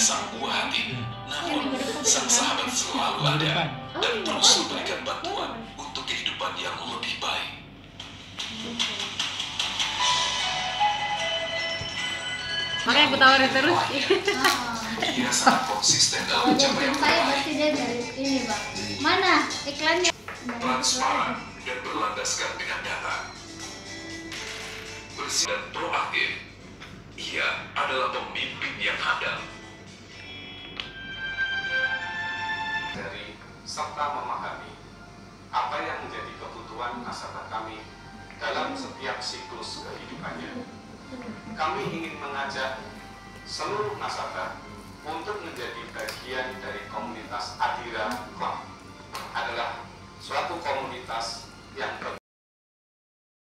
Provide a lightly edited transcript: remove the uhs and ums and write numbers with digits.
sang buah hati. Namun, sang sahabat selalu ada dan terus memberikan bantuan untuk kehidupan yang lebih baik. Makanya aku tawarin terus. Dia sangat konsisten dalam pencapaian saya terbaik, berarti dia dari ini bang. Mana iklannya? transparan dan berlandaskan dengan data. Bersih dan proaktif, ia adalah pemimpin yang handal. Dari serta memahami apa yang menjadi kebutuhan nasabah kami dalam setiap siklus kehidupannya. Kami ingin mengajak seluruh nasabah untuk menjadi bagian dari komunitas Adira Club. Adalah suatu komunitas